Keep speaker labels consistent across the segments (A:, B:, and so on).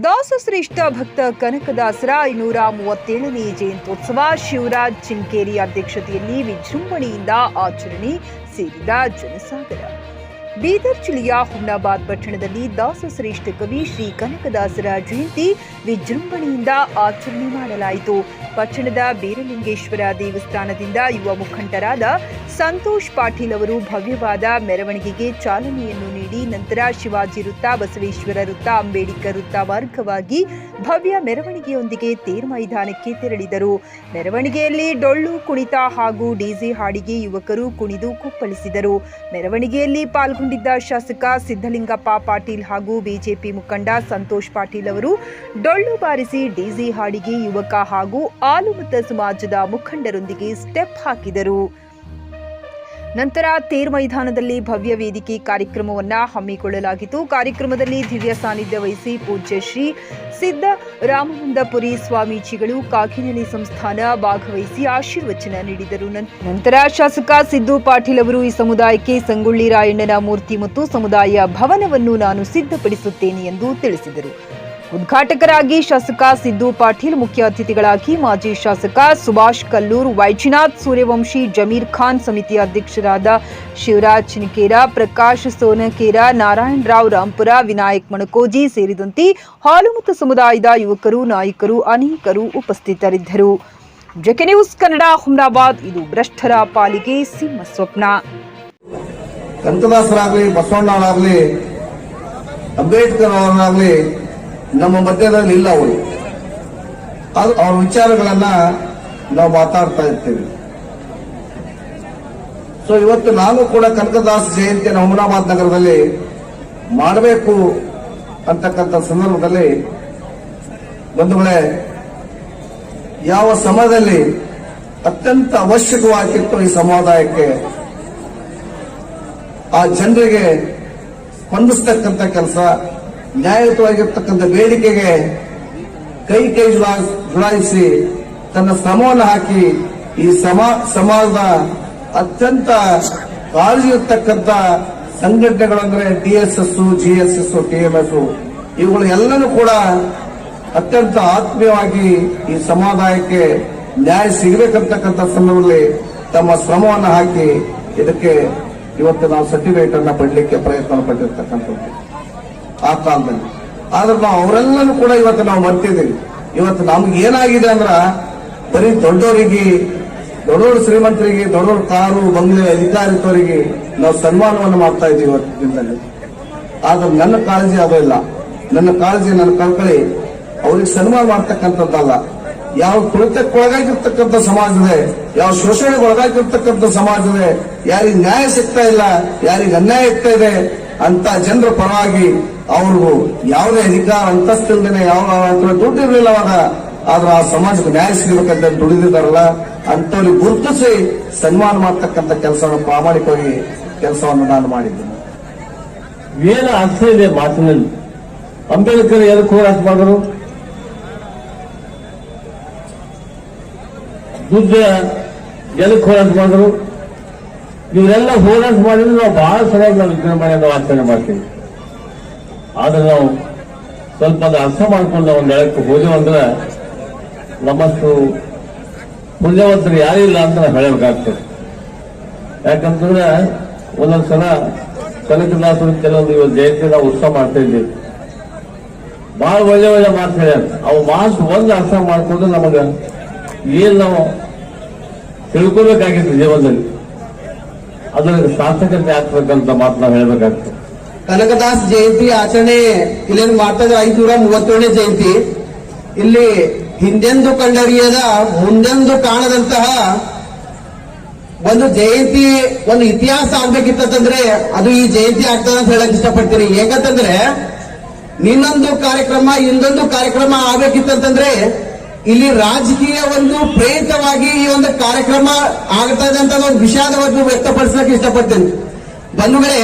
A: ದಾಸಶ್ರೇಷ್ಠ ಭಕ್ತ ಕನಕದಾಸರ 537ನೇ ಜಯಂತ್ಯೋತ್ಸವ ಶಿವರಾಜ್ ಚಿನ್ಕೇರಿ ಅಧ್ಯಕ್ಷತೆಯಲ್ಲಿ ವಿಜೃಂಭಣೆಯಿಂದ ಆಚರಣೆ ಸೇರಿದ ಜನಸಾಗರ. ಬೀದರ್ ಜಿಲ್ಲೆಯ ಹುಮ್ನಾಬಾದ್ ಪಟ್ಟಣದಲ್ಲಿ ದಾಸಶ್ರೇಷ್ಠ ಕವಿ ಶ್ರೀ ಕನಕದಾಸರ ಜಯಂತಿ ವಿಜೃಂಭಣೆಯಿಂದ ಆಚರಣೆ ಮಾಡಲಾಯಿತು. ಪಟ್ಟಣದ ಬೀರಲಿಂಗೇಶ್ವರ ದೇವಸ್ಥಾನದಿಂದ ಯುವ ಮುಖಂಡರಾದ ಸಂತೋಷ್ ಪಾಟೀಲ್ ಅವರು ಭವ್ಯವಾದ ಮೆರವಣಿಗೆಗೆ ಚಾಲನೆಯನ್ನು ನೀಡಿ ನಂತರ ಶಿವಾಜಿ ವೃತ್ತ, ಬಸವೇಶ್ವರ ವೃತ್ತ, ಅಂಬೇಡ್ಕರ್ ವೃತ್ತ ಮಾರ್ಗವಾಗಿ ಭವ್ಯ ಮೆರವಣಿಗೆಯೊಂದಿಗೆ ತೇರ್ ಮೈದಾನಕ್ಕೆ ತೆರಳಿದರು. ಮೆರವಣಿಗೆಯಲ್ಲಿ ಡೊಳ್ಳು ಕುಣಿತ ಹಾಗೂ ಡಿಜೆ ಹಾಡಿಗೆ ಯುವಕರು ಕುಣಿದು ಕುಪ್ಪಳಿಸಿದರು. ಮೆರವಣಿಗೆಯಲ್ಲಿ ಪಾಲ್ಗೊಂಡಿದ್ದ ಶಾಸಕ ಸಿದ್ದಲಿಂಗಪ್ಪ ಪಾಟೀಲ್ ಹಾಗೂ ಬಿಜೆಪಿ ಮುಖಂಡ ಸಂತೋಷ್ ಪಾಟೀಲ್ ಅವರು ಡೊಳ್ಳು ಬಾರಿಸಿ ಡಿಜೆ ಹಾಡಿಗೆ ಯುವಕ ಹಾಗೂ ಆಲುಮತ ಸಮಾಜದ ಮುಖಂಡರೊಂದಿಗೆ ಸ್ಟೆಪ್ ಹಾಕಿದರು. ನಂತರ ತೇರ್ ಮೈದಾನದಲ್ಲಿ ಭವ್ಯ ವೇದಿಕೆ ಕಾರ್ಯಕ್ರಮವನ್ನು ಹಮ್ಮಿಕೊಳ್ಳಲಾಗಿತ್ತು. ಕಾರ್ಯಕ್ರಮದಲ್ಲಿ ದಿವ್ಯ ಸಾನ್ನಿಧ್ಯ ವಹಿಸಿ ಪೂಜ್ಯ ಶ್ರೀ ಸಿದ್ದರಾಮಾನಂದಪುರಿ ಸ್ವಾಮೀಜಿಗಳು ಕಾಕಿನೆಲೆ ಸಂಸ್ಥಾನ ಭಾಗವಹಿಸಿ ಆಶೀರ್ವಚನ ನೀಡಿದರು. ನಂತರ ಶಾಸಕ ಸಿದ್ದು ಪಾಟೀಲ್ ಅವರು ಈ ಸಮುದಾಯಕ್ಕೆ ಸಂಗೊಳ್ಳಿ ರಾಯಣ್ಣನ ಮೂರ್ತಿ ಮತ್ತು ಸಮುದಾಯ ಭವನವನ್ನು ನಾನು ಸಿದ್ಧಪಡಿಸುತ್ತೇನೆ ಎಂದು ತಿಳಿಸಿದರು. ಉದ್ಘಾಟಕರಾಗಿ ಶಾಸಕ ಸಿದ್ದು ಪಾಟೀಲ್, ಮುಖ್ಯ ಅತಿಥಿಗಳಾಗಿ ಮಾಜಿ ಶಾಸಕ ಸುಭಾಷ್ ಕಲ್ಲೂರ್, ವೈಜನಾಥ್ ಸೂರ್ಯವಂಶಿ, ಜಮೀರ್ ಖಾನ್, ಸಮಿತಿ ಅಧ್ಯಕ್ಷರಾದ ಶಿವರಾಜ್ ಚಿನ್ಕೇರ, ಪ್ರಕಾಶ್ ಸೋನಕೇರ, ನಾರಾಯಣ ರಾವ್ ರಾಂಪುರ, ವಿನಾಯಕ್ ಮಣಕೋಜಿ ಸೇರಿದಂತೆ ಹಾಲುಮತ ಸಮುದಾಯದ ಯುವಕರು, ನಾಯಕರು ಅನೇಕರು ಉಪಸ್ಥಿತರಿದ್ದರು. JK news Kannada, Humnabad. ಇದು ಭ್ರಷ್ಟರ ಪಾಲಿಗೆ ಸಿಂಹ ಸ್ವಪ್ನ.
B: ಕನಕದಾಸರಾಗಲಿ, ಬಸವಣ್ಣವರಾಗಲಿ, ಅಂಬೇಡ್ಕರ್ ಅವರಾಗಲಿ ನಮ್ಮ ಮಧ್ಯದಲ್ಲಿ ಇಲ್ಲ. ಅವ್ರ ವಿಚಾರಗಳನ್ನ ನಾವು ಮಾತಾಡ್ತಾ ಇರ್ತೇವೆ. ಸೊ ಇವತ್ತು ನಾನು ಕೂಡ ಕನಕದಾಸ ಜಯಂತಿಯನ್ನು ಹುಮ್ನಾಬಾದ್ ನಗರದಲ್ಲಿ ಮಾಡಬೇಕು ಅಂತಕ್ಕಂಥ ಸಂದರ್ಭದಲ್ಲಿ ಬಂಧುಗಳೇ, ಯಾವ ಸಮಯದಲ್ಲಿ ಅತ್ಯಂತ ಅವಶ್ಯಕವಾಗಿತ್ತು ಈ ಸಮುದಾಯಕ್ಕೆ ಆ ಜನರಿಗೆ ಸ್ಪಂದಿಸ್ತಕ್ಕಂಥ ಕೆಲಸ, ನ್ಯಾಯಯುತವಾಗಿರ್ತಕ್ಕಂಥ ಬೇಡಿಕೆಗೆ ಕೈ ಜುಡಾಯಿಸಿ ತನ್ನ ಶ್ರಮವನ್ನು ಹಾಕಿ ಈ ಸಮಾಜದ ಅತ್ಯಂತ ಕಾಳಜಿ ಇರ್ತಕ್ಕಂಥ ಸಂಘಟನೆಗಳಂದ್ರೆ DSS, GSS, TMS ಇವುಗಳು ಎಲ್ಲನೂ ಕೂಡ ಅತ್ಯಂತ ಆತ್ಮೀಯವಾಗಿ ಈ ಸಮುದಾಯಕ್ಕೆ ನ್ಯಾಯ ಸಿಗಬೇಕಂತಕ್ಕಂಥ ಸಂದರ್ಭದಲ್ಲಿ ತಮ್ಮ ಶ್ರಮವನ್ನು ಹಾಕಿ ಇದಕ್ಕೆ ಇವತ್ತು ನಾವು ಸರ್ಟಿಫಿಕೇಟ್ ಅನ್ನ ಪಡಲಿಕ್ಕೆ ಪ್ರಯತ್ನ ಪಟ್ಟಿರ್ತಕ್ಕಂಥದ್ದು ಆ ಕಾಲದಲ್ಲಿ. ಆದ್ರೆ ನಾವು ಅವರೆಲ್ಲನೂ ಕೂಡ ಇವತ್ತು ನಾವು ಮರ್ತಿದ್ದೀವಿ. ಇವತ್ತು ನಮ್ಗೆ ಏನಾಗಿದೆ ಅಂದ್ರ ಬರೀ ದೊಡ್ಡೋರು ಶ್ರೀಮಂತರಿಗೆ, ದೊಡ್ಡೋರು ಕಾರು ಬಂಗ್ಲೆ ಅಧಿಕಾರಿತವರಿಗೆ ನಾವು ಸನ್ಮಾನವನ್ನು ಮಾಡ್ತಾ ಇದ್ದೀವಿ ಇವತ್ತು ದಿನದಲ್ಲಿ. ಆದ್ರೆ ನನ್ನ ಕಾಳಜಿ ಅದು ಇಲ್ಲ. ನನ್ನ ಕಾಳಜಿ, ನನ್ನ ಕಳ್ಕಳಿ ಅವ್ರಿಗೆ ಸನ್ಮಾನ ಮಾಡ್ತಕ್ಕಂಥದ್ದಲ್ಲ. ಯಾವ ತುಳಿತಕ್ಕೊಳಗಾಗಿರ್ತಕ್ಕಂಥ ಸಮಾಜ ಇದೆ, ಯಾವ ಶೋಷಣೆಗೆ ಒಳಗಾಗಿರ್ತಕ್ಕಂಥ ಸಮಾಜ ಇದೆ, ಯಾರಿಗೆ ನ್ಯಾಯ ಸಿಗ್ತಾ ಇಲ್ಲ, ಯಾರಿಗೆ ಅನ್ಯಾಯ ಆಗ್ತಾ ಇದೆ ಅಂತ ಜನರ ಪರವಾಗಿ ಅವ್ರಿಗೂ ಯಾವುದೇ ಅಧಿಕಾರ ಅಂತಸ್ತಿಲ್ದೇನೆ ಯಾವ ದುಡ್ಡು ಇರಲಿಲ್ಲ ಅವಾಗ. ಆದ್ರೆ ಆ ಸಮಾಜಕ್ಕೆ ನ್ಯಾಯ ಸಿಗಬೇಕಂತ ದುಡಿದಿದ್ದಾರಲ್ಲ ಅಂತವ್ರಿಗೆ ಗುರುತಿಸಿ ಸನ್ಮಾನ ಮಾಡ್ತಕ್ಕಂಥ ಕೆಲಸವನ್ನು ಪ್ರಾಮಾಣಿಕವಾಗಿ ಕೆಲಸವನ್ನು ನಾನು ಮಾಡಿದ್ದೇನೆ.
C: ಏನು ಅರ್ಥ ಇದೆ ಮಾತಿನಲ್ಲಿ? ಅಂಬೇಡ್ಕರ್ ಎದಕ್ಕೆ ಹೋರಾಟ ಮಾಡಿದ್ರು? ಬುದ್ಧ ಎದಕ್ಕೆ ಹೋರಾಟ ಮಾಡಿದ್ರು? ಇವರೆಲ್ಲ ಹೋರಾಟ ಮಾಡಿದ್ರೆ ನಾವು ಬಹಳ ಸರಿಯಾಗಿ ನಾವು ವಿಜೃಂಭಣೆ ನಾವು ಆಚರಣೆ ಮಾಡ್ತೀವಿ. ಆದ್ರೆ ನಾವು ಸ್ವಲ್ಪ ಅದು ಅರ್ಥ ಮಾಡ್ಕೊಂಡು ಒಂದು ಎಳಕ್ಕೆ ಹೋದೆವು ಅಂದ್ರೆ ನಮ್ಮಷ್ಟು ಪುಣ್ಯವಂತರು ಯಾರಿಲ್ಲ ಅಂತ ನಾವು ಹೇಳಬೇಕಾಗ್ತದೆ. ಯಾಕಂತಂದ್ರೆ ಒಂದೊಂದ್ಸಲ ಕನಕದಾಸರು ಕೆಲವೊಂದು ಇವತ್ತು ಜಯಂತಿ ನಾವು ಉತ್ಸವ ಮಾಡ್ತಾ ಇದ್ದೀವಿ. ಬಹಳ ಒಳ್ಳೆ ಒಳ್ಳೆ ಮಾತು ಹೇಳ್ಯಾರ. ಅವು ಮಾತು ಒಂದು ಅರ್ಥ ಮಾಡ್ಕೊಂಡು ನಮಗ ಏನ್ ನಾವು ತಿಳ್ಕೊಬೇಕಾಗಿತ್ತು ಜೀವನದಲ್ಲಿ ಅದರ ಸಾರ್ಥಕತೆ ಆಗ್ಬೇಕಂತ ಮಾತು ನಾವು ಹೇಳ್ಬೇಕಾಗ್ತದೆ.
B: ಕನಕದಾಸ ಜಯಂತಿ ಆಚರಣೆ ಇಲ್ಲಿ ಮಾಡ್ತಾ ಇದ್ರೆ 537ನೇ ಜಯಂತಿ. ಇಲ್ಲಿ ಹಿಂದೆಂದು ಕಂಡರಿಯದ ಮುಂದೆಂದು ಕಾಣದಂತಹ ಒಂದು ಜಯಂತಿ, ಒಂದು ಇತಿಹಾಸ ಆಗ್ಬೇಕಿತ್ತಂದ್ರೆ ಅದು ಈ ಜಯಂತಿ ಆಗ್ತದೆ ಅಂತ ಹೇಳಕ್ ಇಷ್ಟಪಡ್ತೀನಿ. ಹೇಗಂತಂದ್ರೆ ಇನ್ನೊಂದು ಕಾರ್ಯಕ್ರಮ ಇನ್ನೊಂದು ಕಾರ್ಯಕ್ರಮ ಆಗ್ಬೇಕಿತ್ತಂತಂದ್ರೆ ಇಲ್ಲಿ ರಾಜಕೀಯ ಒಂದು ಪ್ರೇರಿತವಾಗಿ ಈ ಒಂದು ಕಾರ್ಯಕ್ರಮ ಆಗ್ತಾ ಇದೆ ಅಂತ ಒಂದು ವಿಷಾದವನ್ನು ವ್ಯಕ್ತಪಡಿಸಲಿಕ್ಕೆ ಇಷ್ಟಪಡ್ತೇನೆ. ಬಂಧುಗಳೇ,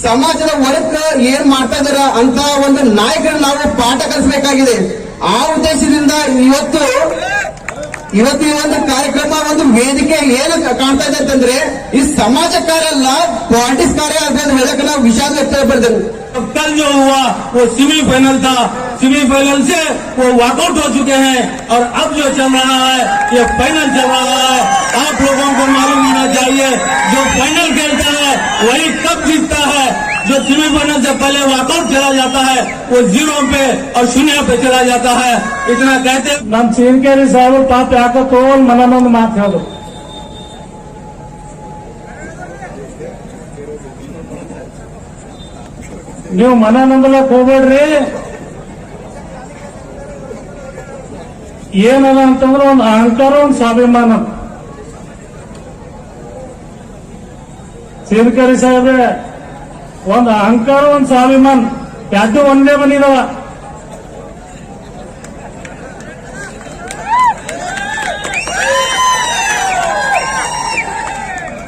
B: ಸಮಾಜದ ಒಳಕ ಏನ್ ಮಾಡ್ತಾ ಇದಾರ ಅಂತ ಒಂದು ನಾಯಕರನ್ನ ನಾವು ಪಾಠ ಕಲಿಸಬೇಕಾಗಿದೆ. ಆ ಉದ್ದೇಶದಿಂದ ಇವತ್ತು ಈ ಒಂದು ಕಾರ್ಯಕ್ರಮ, ಒಂದು ವೇದಿಕೆ ಏನು ಕಾಣ್ತಾ ಇದೆ ಅಂತಂದ್ರೆ ಈ ಸಮಾಜ ಕಾರ್ಯ ಅಲ್ಲ, ಪಾಲಿಟಿಕ್ಸ್ ಕಾರ್ಯ ಅಂತ ಹೇಳಕ್ಕೆ ನಾವು ವಿಷಾದ ವ್ಯಕ್ತಪಡ್ತೇವೆ.
D: तो कल जो हुआ वो सेमीफाइनल था, सेमीफाइनल से वो वॉकआउट हो चुके हैं और अब जो चल रहा है ये फाइनल चल रहा है। आप लोगों को मालूम होना चाहिए जो फाइनल खेलता है वही कप जीतता है। जो सेमीफाइनल से पहले वॉकआउट चला जाता है वो 0 पे और 0 पे चला जाता है। इतना कहते
E: ನಮ್ಮ ಚೀನಕೇರಿ ಸಾಹೇಬರು ಪಾಪ ಯಾಕೋ ತೋಲ್ ಮನನೊಂದು ಮಾತು ಹೇಳೋದು. ನೀವು ಮನನೊಂದಲಕ್ ಹೋಗ್ಬೇಡ್ರಿ. ಏನದ ಅಂತಂದ್ರೆ ಒಂದು ಅಹಂಕಾರ, ಒಂದು ಸ್ವಾಭಿಮಾನ. ಚೀನಕೇರಿ ಸಾಹೇಬ್ರೆ, ಒಂದು ಅಹಂಕಾರ, ಒಂದು ಸ್ವಾಭಿಮಾನ ಎರಡು ಒಂದೇ ಬಂದಿದಾವ.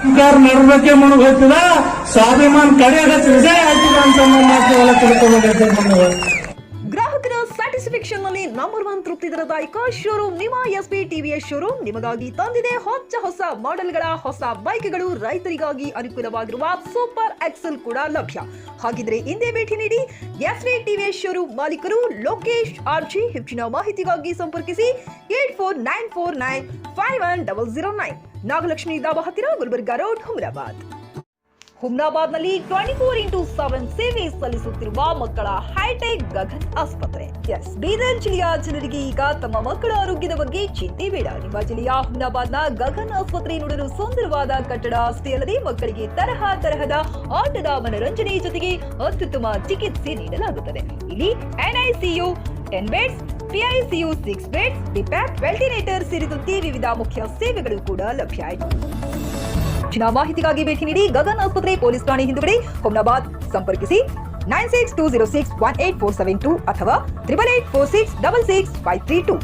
E: ಅಹಂಕಾರ ನಡಬೇಕೆ ಮುಳುಗ್ ಹೋಗ್ತದ, ಸ್ವಾಭಿಮಾನ ಕಡೆಯಾಗ ವಿಜಯ ಆಗ್ತದ ಅಂತ ಮಾತುಗಳ ತಿಳ್ಕೊಳ್ಳೋದು.
A: ಗ್ರಾಹಕರ ಸ್ಯಾಟಿಸ್ಫ್ಯಾಕ್ಷನ್ ನಲ್ಲಿ ನಂಬರ್ 1 ತೃಪ್ತಿ ದರದಾಯಕ ಶೋರೂಮ್ ನಿಮ್ಮ ಎಸ್ಪಿ ಟಿವಿಎಸ್ ಶೋರೂಮ್ ನಿಮಗಾಗಿ ತಂದಿದೆ ಹೊಸ ಮಾಡೆಲ್ಗಳ ಹೊಸ ಬೈಕ್ಗಳು. ರೈತರಿಗಾಗಿ ಅನುಕೂಲವಾಗಿರುವ ಸೂಪರ್ ಎಕ್ಸೆಲ್ ಕೂಡ ಲಭ್ಯ. ಹಾಗಿದ್ರೆ ಹಿಂದೆ ಭೇಟಿ ನೀಡಿ ಎಸ್ಪಿ ಟಿವಿಎಸ್ ಶೋರೂಮ್ ಮಾಲೀಕರು ಲೋಕೇಶ್ ಆರ್ಜಿ. ಹೆಚ್ಚಿನ ಮಾಹಿತಿಗಾಗಿ ಸಂಪರ್ಕಿಸಿ 8494951009. ನಾಗಲಕ್ಷ್ಮಿ ದಾಬಾ ಹತ್ತಿರ, ಗುಲ್ಬರ್ಗಾ ರೋಡ್, ಹುಮ್ನಾಬಾದ್ನಲ್ಲಿ 24x7 ಸೇವೆ ಸಲ್ಲಿಸುತ್ತಿರುವ ಮಕ್ಕಳ ಹೈಟೆಕ್ ಗಗನ್ ಆಸ್ಪತ್ರೆ. ಬೀದರ್ ಜಿಲ್ಲೆಯ ಜನರಿಗೆ ಈಗ ತಮ್ಮ ಮಕ್ಕಳ ಆರೋಗ್ಯದ ಬಗ್ಗೆ ಚಿಂತೆ ಬೇಡ. ನಿಮ್ಮ ಜಿಲ್ಲೆಯ ಹುಮ್ನಾಬಾದ್ನ ಗಗನ್ ಆಸ್ಪತ್ರೆ ನೋಡಲು ಸುಂದರವಾದ ಕಟ್ಟಡ ಅಷ್ಟೇ ಅಲ್ಲದೆ ಮಕ್ಕಳಿಗೆ ತರಹದ ಆಟದ ಮನರಂಜನೆ ಜೊತೆಗೆ ಅತ್ಯುತ್ತಮ ಚಿಕಿತ್ಸೆ ನೀಡಲಾಗುತ್ತದೆ. ಇಲ್ಲಿ NICU 10 ಬೆಡ್ಸ್, PICU 6 ಬೆಡ್ಸ್, ಡಿಪ್ಯಾಕ್, ವೆಂಟಿಲೇಟರ್ ಸೇರಿದಂತೆ ವಿವಿಧ ಮುಖ್ಯ ಸೇವೆಗಳು ಕೂಡ ಲಭ್ಯ. ಹೆಚ್ಚಿನ ಮಾಹಿತಿಗಾಗಿ ಭೇಟಿ ನೀಡಿ ಗಗನ್ ಆಸ್ಪತ್ರೆ, ಪೊಲೀಸ್ ಠಾಣೆ ಹಿಂದುಗಡೆ, ಹುಮ್ನಾಬಾದ್. ಸಂಪರ್ಕಿಸಿ 9620618472 ಅಥವಾ 8846666532.